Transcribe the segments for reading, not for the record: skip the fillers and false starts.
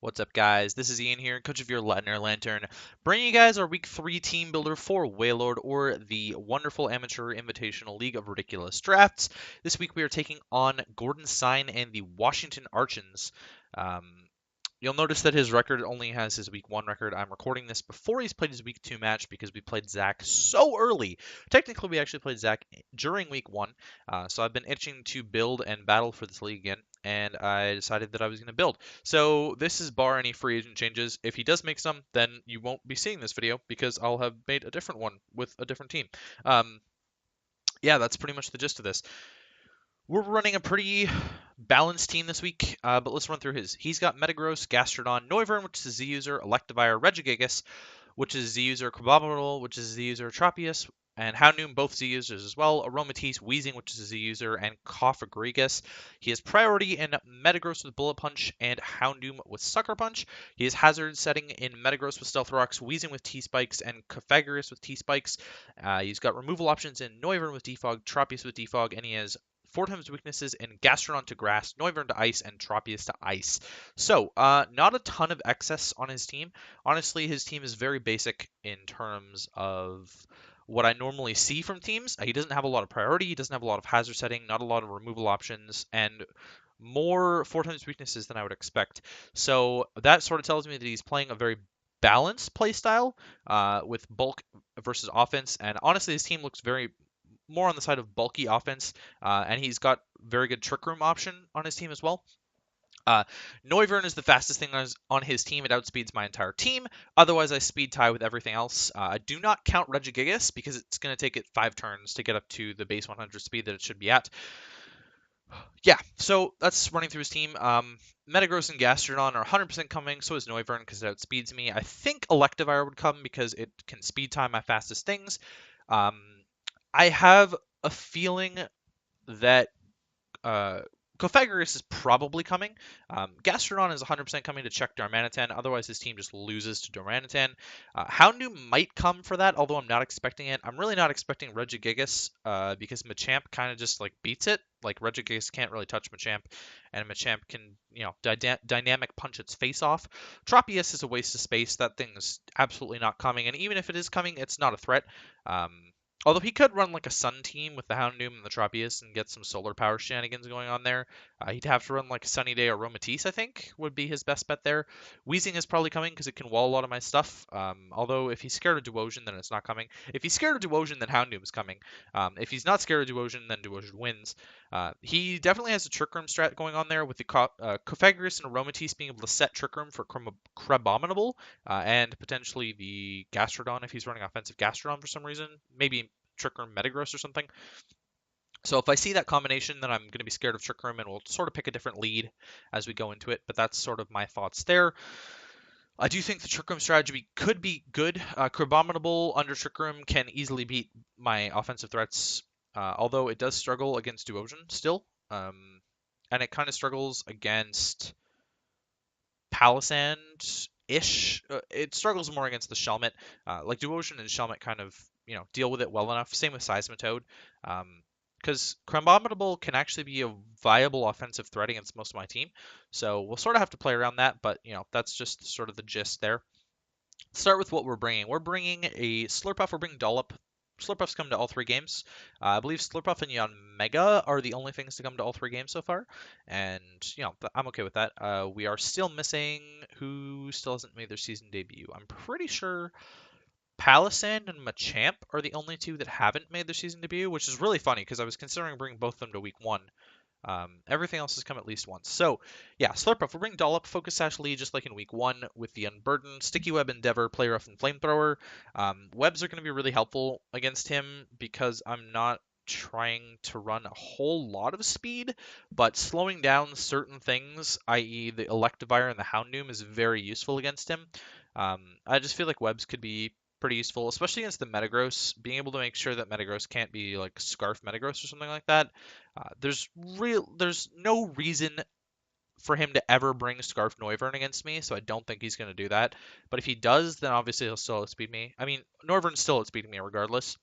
What's up, guys? This is Ian here, coach of your Ladner Lanturn, bringing you guys our Week 3 team builder for Waylord, or the wonderful amateur invitational league of ridiculous drafts. This week we are taking on Gordon Sign and the Washington Archens. Um, You'll notice that his record only has his Week 1 record. I'm recording this before he's played his Week 2 match because we played Zach so early. Technically, we actually played Zach during Week 1, so I've been itching to build and battle for this league again, and I decided that I was going to build. So this is bar any free agent changes. If he does make some, then you won't be seeing this video because I'll have made a different one with a different team. Um, yeah, that's pretty much the gist of this. We're running a pretty balanced team this week, but let's run through his. He's got Metagross, Gastrodon, Noivern, which is a Z user, Electivire, Regigigas, which is Z user, Crabominable, which is Z user, Tropius, and Houndoom, both Z users as well, Aromatisse, Weezing, which is a Z user, and Cofagrigus. He has priority in Metagross with Bullet Punch and Houndoom with Sucker Punch. He has hazard setting in Metagross with Stealth Rocks, Weezing with T-Spikes, and Cofagrigus with T-Spikes. He's got removal options in Noivern with Defog, Tropius with Defog, and he has 4 times weaknesses in Gastrodon to Grass, Noivern to Ice, and Tropius to Ice. So, not a ton of excess on his team. Honestly, his team is very basic in terms of what I normally see from teams. He doesn't have a lot of priority, he doesn't have a lot of hazard setting, not a lot of removal options, and more 4 times weaknesses than I would expect. So that sort of tells me that he's playing a very balanced playstyle with bulk versus offense. And honestly, his team looks very more on the side of bulky offense, and he's got very good trick room option on his team as well. Noivern is the fastest thing on his team. It outspeeds my entire team. Otherwise, I speed tie with everything else. I do not count Regigigas because it's going to take it 5 turns to get up to the base 100 speed that it should be at. Yeah, so that's running through his team. Metagross and Gastrodon are 100% coming, so is Noivern because it outspeeds me. I think Electivire would come because it can speed time my fastest things. I have a feeling that Cofagrigus is probably coming. Gastrodon is 100% coming to check Darmanitan. Otherwise, his team just loses to Darmanitan. Houndoom might come for that, although I'm not expecting it. I'm really not expecting Regigigas because Machamp kind of just like beats it. Like Regigigas can't really touch Machamp, and Machamp can, dynamic punch its face off. Tropius is a waste of space. That thing's absolutely not coming, and even if it is coming, it's not a threat. Although he could run like a Sun team with the Houndoom and the Tropius and get some solar power shenanigans going on there. He'd have to run like Sunny Day or Aromatisse, I think, would be his best bet there. Weezing is probably coming because it can wall a lot of my stuff. Although if he's scared of Duosion, then it's not coming. If he's scared of Duosion, then Houndoom is coming. If he's not scared of Duosion, then Duosion wins. He definitely has a Trick Room strat going on there with the Cofagrigus and Aromatisse being able to set Trick Room for Crabominable and potentially the Gastrodon if he's running offensive Gastrodon for some reason. Maybe Trick Room Metagross or something. So if I see that combination, then I'm going to be scared of Trick Room, and we'll sort of pick a different lead as we go into it. But that's sort of my thoughts there. I do think the Trick Room strategy could be good. Crabominable under Trick Room can easily beat my offensive threats, although it does struggle against Duosion still. And it kind of struggles against Palisand-ish. It struggles more against the Shelmet. Like Duosion and Shelmet kind of, deal with it well enough. Same with Seismitoad. Because Crabominable can actually be a viable offensive threat against most of my team. So we'll sort of have to play around that, but, that's just sort of the gist there. Let's start with what we're bringing. We're bringing a Slurpuff. We're bringing Dollop. Slurpuffs come to all 3 games. I believe Slurpuff and Yanmega are the only things to come to all 3 games so far. And, I'm okay with that. We are still missing who still hasn't made their season debut. I'm pretty sure Palisand and Machamp are the only 2 that haven't made their season debut, which is really funny because I was considering bringing both of them to week 1. Everything else has come at least once. So, yeah, Slurpuff. We'll bring Dollop, Focus Sash Lead, just like in week 1 with the Unburden, Sticky Web, Endeavor, Play Rough, and Flamethrower. Webs are going to be really helpful against him because I'm not trying to run a whole lot of speed, but slowing down certain things, i.e. the Electivire and the Houndoom, is very useful against him. I just feel like Webs could be pretty useful, especially against the Metagross. Being able to make sure that Metagross can't be like Scarf Metagross or something like that. There's no reason for him to ever bring Scarf Noivern against me, so I don't think he's going to do that. But if he does, then obviously he'll still outspeed me. I mean, Noivern's still outspeeding me regardless.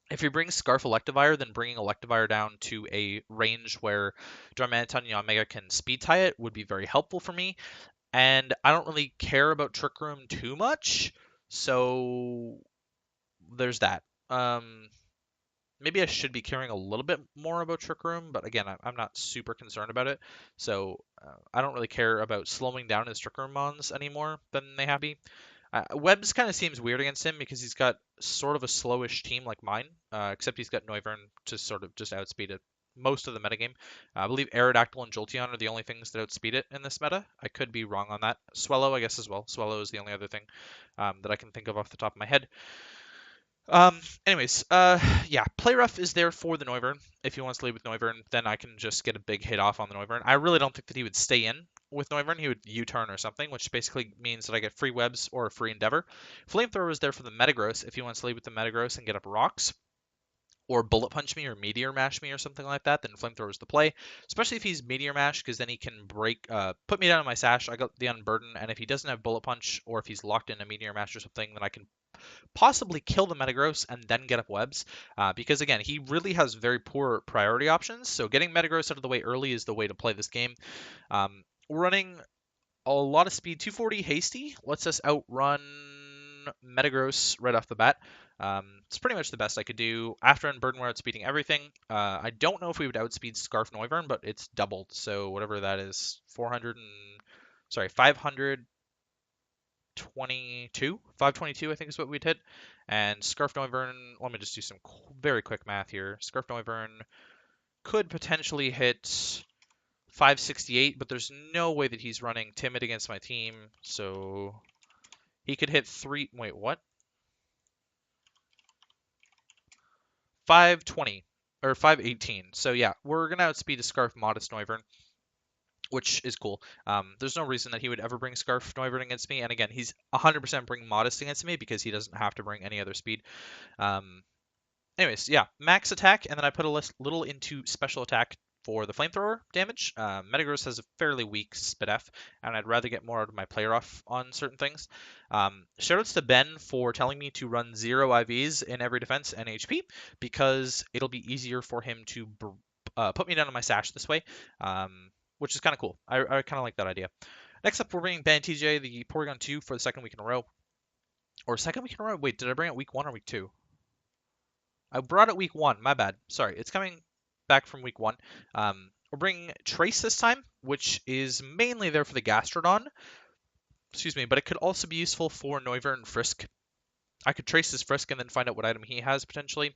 If he brings Scarf Electivire, then bringing Electivire down to a range where Darmanitan and Yanmega can speed tie it would be very helpful for me. and I don't really care about Trick Room too much, so there's that. Maybe I should be caring a little bit more about Trick Room, but again, I'm not super concerned about it, so I don't really care about slowing down his Trick Room mons anymore than they have to be. Webbs kind of seems weird against him because he's got sort of a slowish team like mine, except he's got Noivern to sort of just outspeed it most of the metagame. I believe Aerodactyl and Jolteon are the only things that outspeed it in this meta. I could be wrong on that. Swellow, I guess, as well. Swellow is the only other thing that I can think of off the top of my head. Anyways, yeah, Play Rough is there for the Noivern. If he wants to lead with Noivern, then I can just get a big hit off on the Noivern. I really don't think that he would stay in with Noivern. He would U-turn or something, which basically means that I get free webs or a free Endeavor. Flamethrower is there for the Metagross if he wants to lead with the Metagross and get up rocks. Or Bullet Punch me or Meteor Mash me or something like that, then Flamethrower is the play. Especially if he's Meteor Mash, because then he can put me down in my sash. I got the Unburden, and if he doesn't have Bullet Punch, or if he's locked in a Meteor Mash or something, then I can possibly kill the Metagross and then get up webs, because again, he really has very poor priority options, so getting Metagross out of the way early is the way to play this game. Running a lot of speed, 240 hasty lets us outrun Metagross right off the bat. It's pretty much the best I could do. After Unburden, we're outspeeding everything. I don't know if we would outspeed Scarf Noivern, but it's doubled, so whatever that is, 522, 522 I think is what we'd hit. And Scarf Noivern, let me just do some very quick math here. Scarf Noivern could potentially hit 568, but there's no way that he's running Timid against my team, so he could hit 520 or 518. So yeah, we're gonna outspeed a Scarf Modest Noivern, which is cool. There's no reason that he would ever bring Scarf Noivern against me. And again, he's 100% bring Modest against me because he doesn't have to bring any other speed. Anyways, yeah, max attack, and then I put a little into special attack for the Flamethrower damage. Metagross has a fairly weak Spidef, and I'd rather get more out of my player off on certain things. Shoutouts to Ben for telling me to run 0 IVs in every defense and HP, because it'll be easier for him to put me down on my sash this way. Which is kind of cool. I kind of like that idea. Next up, we're bringing Ben TJ, the Porygon 2 for the second week in a row. Or second week in a row? Wait, did I bring it week 1 or week 2? I brought it week 1. My bad. Sorry. It's coming back from week 1. We're bringing Trace this time, which is mainly there for the Gastrodon. Excuse me, but it could also be useful for Noivern and Frisk. I could trace his Frisk and then find out what item he has potentially.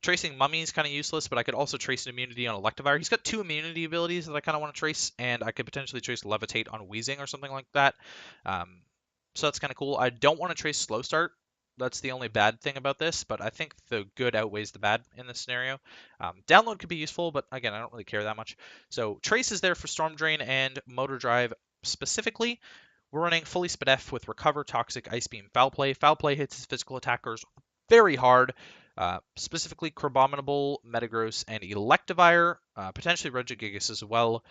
Tracing Mummy is kind of useless, but I could also trace an immunity on Electivire. He's got 2 immunity abilities that I kind of want to trace, and I could potentially trace Levitate on Weezing or something like that. So that's kind of cool. I don't want to trace Slow Start. That's the only bad thing about this, but I think the good outweighs the bad in this scenario. Download could be useful, but again, I don't really care that much. So Trace is there for Storm Drain and Motor Drive specifically. We're running fully Spidef with Recover, Toxic, Ice Beam, Foul Play. Foul Play hits his physical attackers very hard. Specifically Crabominable, Metagross, and Electivire, potentially Regigigas as well.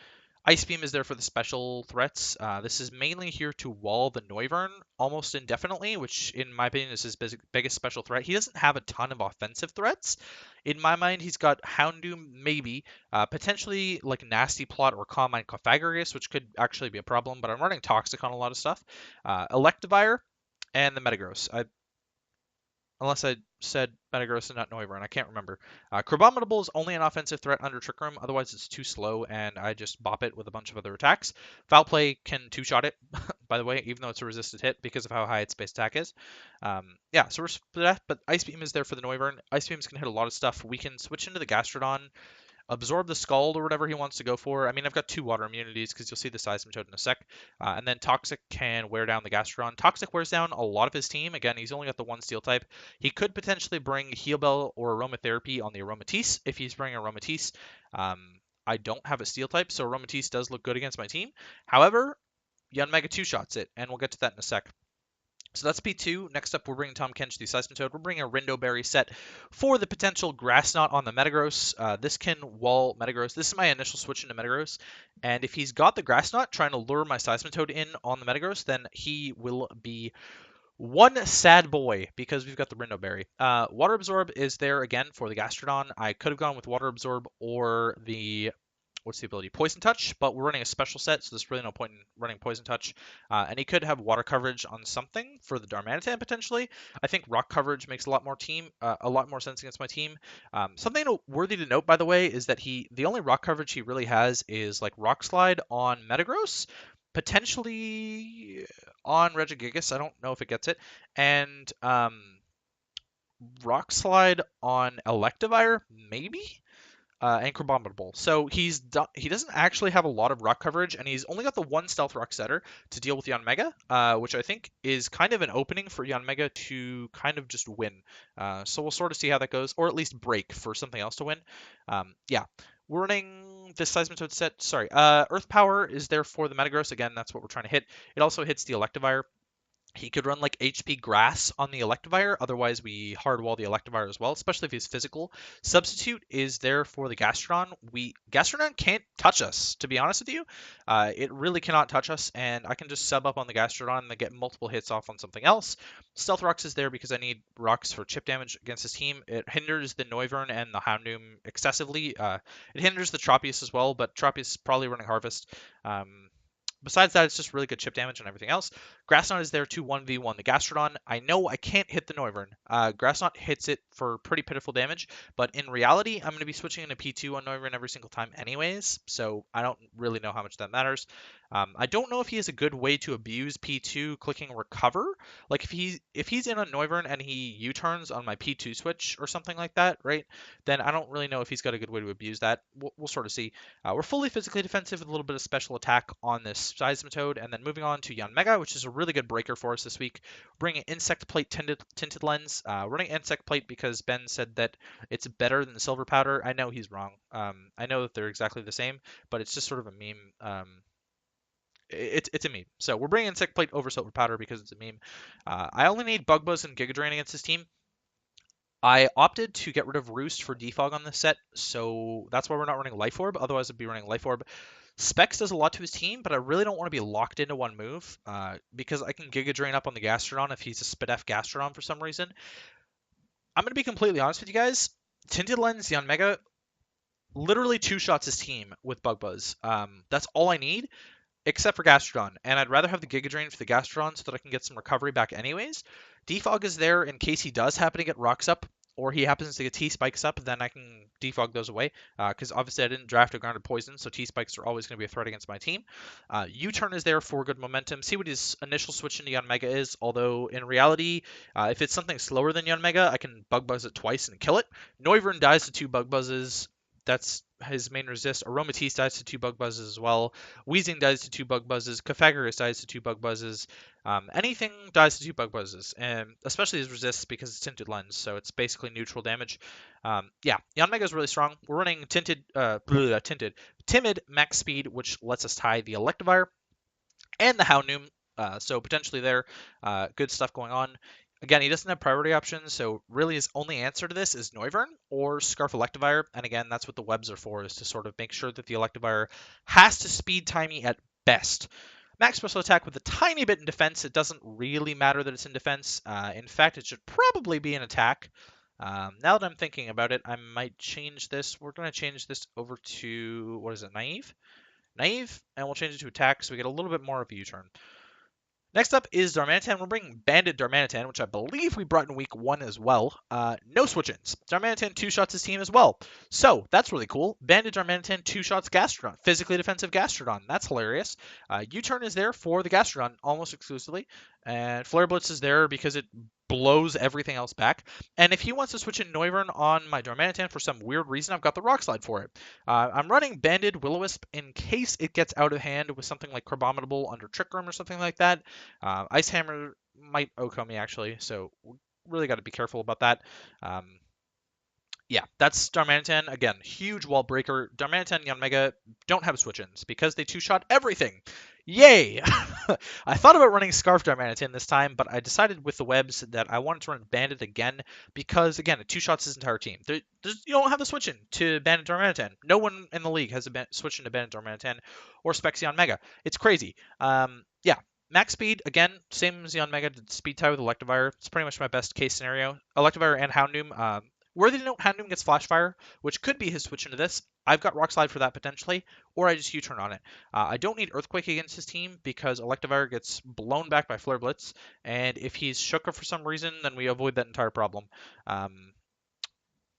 Ice Beam is there for the special threats. This is mainly here to wall the Noivern almost indefinitely, which in my opinion is his biggest special threat. He doesn't have a ton of offensive threats. In my mind, he's got Houndoom, maybe, potentially like Nasty Plot or Combine Cofagrigus, which could actually be a problem, but I'm running Toxic on a lot of stuff. Electivire, and the Metagross. Unless I said Metagross and not Noivern, I can't remember. Crabominable is only an offensive threat under Trick Room, otherwise it's too slow, and I just bop it with a bunch of other attacks. Foul Play can two-shot it, by the way, even though it's a resisted hit because of how high its base attack is. Yeah, so we're split, but Ice Beam is there for the Noivern. Ice Beam's can hit a lot of stuff. We can switch into the Gastrodon, absorb the Scald or whatever he wants to go for. I mean, I've got 2 water immunities because you'll see the Seismitoad in a sec. And then Toxic can wear down the Gastrodon. Toxic wears down a lot of his team. Again, he's only got the 1 Steel type. He could potentially bring Heal Bell or Aromatherapy on the Aromatisse if he's bringing Aromatisse. I don't have a Steel type, so Aromatisse does look good against my team. However, Yanmega 2-shots it, and we'll get to that in a sec. So that's P2. Next up, we're bringing Tom Kench, the Seismitoad. We're bringing a Rindo Berry set for the potential Grass Knot on the Metagross. This can wall Metagross. This is my initial switch into Metagross. And if he's got the Grass Knot trying to lure my Seismitoad in on the Metagross, then he will be one sad boy because we've got the Rindo Berry. Water Absorb is there again for the Gastrodon. I could have gone with Water Absorb or the what's the ability? Poison Touch, but we're running a special set, so there's really no point in running Poison Touch. And he could have water coverage on something for the Darmanitan potentially. I think rock coverage makes a lot more sense against my team. Something worthy to note, by the way, is that the only rock coverage he really has is like Rock Slide on Metagross, potentially on Regigigas. I don't know if it gets it, and Rock Slide on Electivire, maybe? And Crabominable. So he doesn't actually have a lot of rock coverage, and he's only got the one Stealth Rock setter to deal with Yanmega, which I think is kind of an opening for Yanmega to kind of just win. So we'll sort of see how that goes, or at least break for something else to win. Yeah, we're running this Seismitoad set. Sorry, Earth Power is there for the Metagross. Again, that's what we're trying to hit. It also hits the Electivire. He could run like HP Grass on the Electivire, otherwise we hardwall the Electivire as well, especially if he's physical. Substitute is there for the Gastrodon. Gastrodon can't touch us, to be honest with you. It really cannot touch us, and I can just sub up on the Gastrodon and then get multiple hits off on something else. Stealth Rocks is there because I need rocks for chip damage against his team. It hinders the Noivern and the Houndoom excessively. It hinders the Tropius as well, but Tropius is probably running Harvest. Besides that, it's just really good chip damage and everything else. Grassnot is there to 1v1 the Gastrodon. I know I can't hit the Noivern. Grassnot hits it for pretty pitiful damage, but in reality, I'm going to be switching into P2 on Noivern every single time anyways, so I don't really know how much that matters. I don't know if he has a good way to abuse P2 clicking recover. Like if he's in a Noivern and he U-turns on my P2 switch or something like that, right? Then I don't really know if he's got a good way to abuse that. We'll sort of see. We're fully physically defensive with a little bit of special attack on this Seismitoad, and then moving on to Yanmega, which is a really good breaker for us this week. Bringing Insect Plate Tinted Lens. Running Insect Plate because Ben said that it's better than the Silver Powder. I know he's wrong. I know that they're exactly the same, but it's just sort of a meme. It's a meme. So we're bringing Insect Plate over Silver Powder because it's a meme. I only need Bug Buzz and Giga Drain against this team. I opted to get rid of Roost for Defog on this set, so that's why we're not running Life Orb. Otherwise, I'd be running Life Orb. Specs does a lot to his team, but I really don't want to be locked into one move because I can Giga Drain up on the Gastrodon if he's a Spidef Gastrodon for some reason. I'm going to be completely honest with you guys. Tinted Lens Yanmega literally two-shots his team with Bug Buzz. That's all I need, except for Gastrodon, and I'd rather have the Giga Drain for the Gastrodon so that I can get some recovery back anyways. Defog is there in case he does happen to get Rocks up, or he happens to get T-Spikes up, then I can defog those away, because obviously I didn't draft a Grounded Poison, so T-Spikes are always going to be a threat against my team. U-Turn is there for good momentum. See what his initial switch into Yanmega is, although in reality, if it's something slower than Yanmega, I can Bug Buzz it twice and kill it. Noivern dies to 2 Bug Buzzes. That's his main resist. Aromatisse dies to 2 Bug Buzzes as well. Wheezing dies to 2 Bug Buzzes. Cofagrigus dies to 2 Bug Buzzes. Anything dies to 2 Bug Buzzes, and especially his resists because it's Tinted Lens, so it's basically neutral damage. Yeah, Yanmega is really strong. We're running Timid Max Speed, which lets us tie the Electivire and the Houndoom, so potentially there, good stuff going on. Again, he doesn't have priority options, so really his only answer to this is Noivern or Scarf Electivire, and again, that's what the webs are for, is to sort of make sure that the Electivire has to speed time me at best. Max special attack with a tiny bit in defense. It doesn't really matter that it's in defense. In fact, it should probably be an attack. Now that I'm thinking about it, I might change this. We're going to change this over to, what is it, Naive? Naive, and we'll change it to attack so we get a little bit more of a U-turn. Next up is Darmanitan. We're bringing Banded Darmanitan, which I believe we brought in week 1 as well. No switch-ins. Darmanitan 2-shots his team as well. So that's really cool. Banded Darmanitan 2-shots Gastrodon. Physically defensive Gastrodon. That's hilarious. U-turn is there for the Gastrodon almost exclusively. And Flare Blitz is there because it blows everything else back. And if he wants to switch in Noivern on my Darmanitan for some weird reason, I've got the Rock Slide for it. I'm running Banded Will-O-Wisp in case it gets out of hand with something like Crabominable under Trick Room or something like that. Ice Hammer might OHKO me actually, so really got to be careful about that. Yeah, that's Darmanitan. Again, huge wall breaker. Darmanitan and Yanmega don't have switch-ins because they two-shot everything. Yay! I thought about running Scarf Darmanitan this time, but I decided with the webs that I wanted to run Bandit again because, again, it two-shots his entire team. You don't have a switch-in to Bandit Darmanitan. No one in the league has a switch-in to Bandit Darmanitan or Specs Yanmega. It's crazy. Yeah. Max speed, again, same as Yanmega, speed tie with Electivire. It's pretty much my best case scenario. Electivire and Houndoom. Worthy to note, Houndoom gets Flash Fire, which could be his switch into this. I've got Rock Slide for that potentially, or I just U-turn on it. I don't need Earthquake against his team because Electivire gets blown back by Flare Blitz, and if he's Shooka for some reason, then we avoid that entire problem.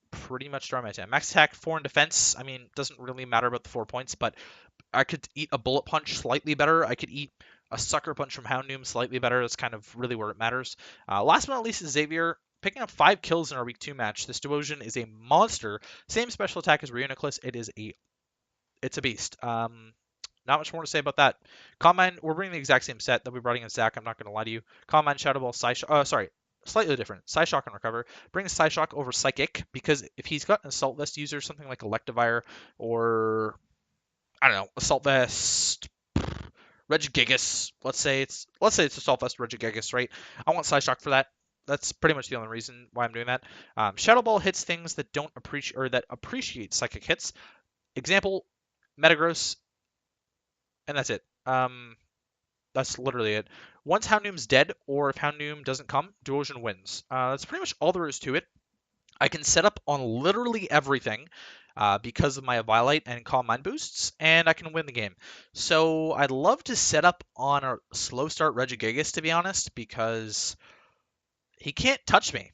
Pretty much start my time. Max attack, 4 in defense. I mean, doesn't really matter about the 4 points, but I could eat a Bullet Punch slightly better. I could eat a Sucker Punch from Houndoom slightly better. That's kind of really where it matters. Last but not least is Xavier. Picking up 5 kills in our week 2 match. This Devotion is a monster. Same special attack as Reuniclus. It's a beast. Not much more to say about that. Combine, we're bringing the exact same set that we brought against Zach. I'm not going to lie to you. Combine, Shadow Ball, sorry. Slightly different. Psyshock and Recover. Bring Psyshock over Psychic, because if he's got an Assault Vest user, something like Electivire, or, I don't know, Assault Vest, Regigigas, let's say it's Assault Vest Regigigas, right? I want Psyshock for that. That's pretty much the only reason why I'm doing that. Shadow Ball hits things that don't appreciate, or that appreciate Psychic hits. Example, Metagross, and that's it. That's literally it. Once Houndoom's dead, or if Houndoom doesn't come, Duosion wins. That's pretty much all there is to it. I can set up on literally everything because of my Violite and Calm Mind boosts, and I can win the game. So I'd love to set up on a slow start Regigigas, to be honest, because he can't touch me.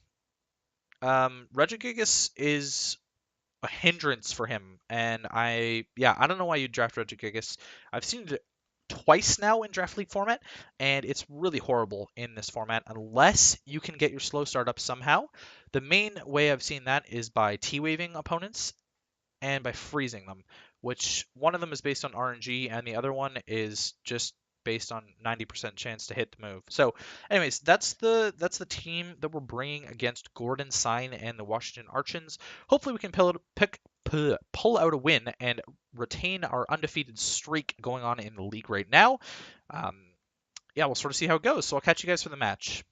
Regigigas is a hindrance for him, and I don't know why you draft Regigigas. I've seen it twice now in Draft League format, and it's really horrible in this format unless you can get your slow start up somehow. The main way I've seen that is by T-waving opponents and by freezing them, which one of them is based on RNG and the other one is just based on 90% chance to hit the move. So anyways, that's the team that we're bringing against Gordon Sign and the Washington Archens. Hopefully we can pull out a win and retain our undefeated streak going on in the league right now. Yeah, we'll sort of see how it goes. So I'll catch you guys for the match.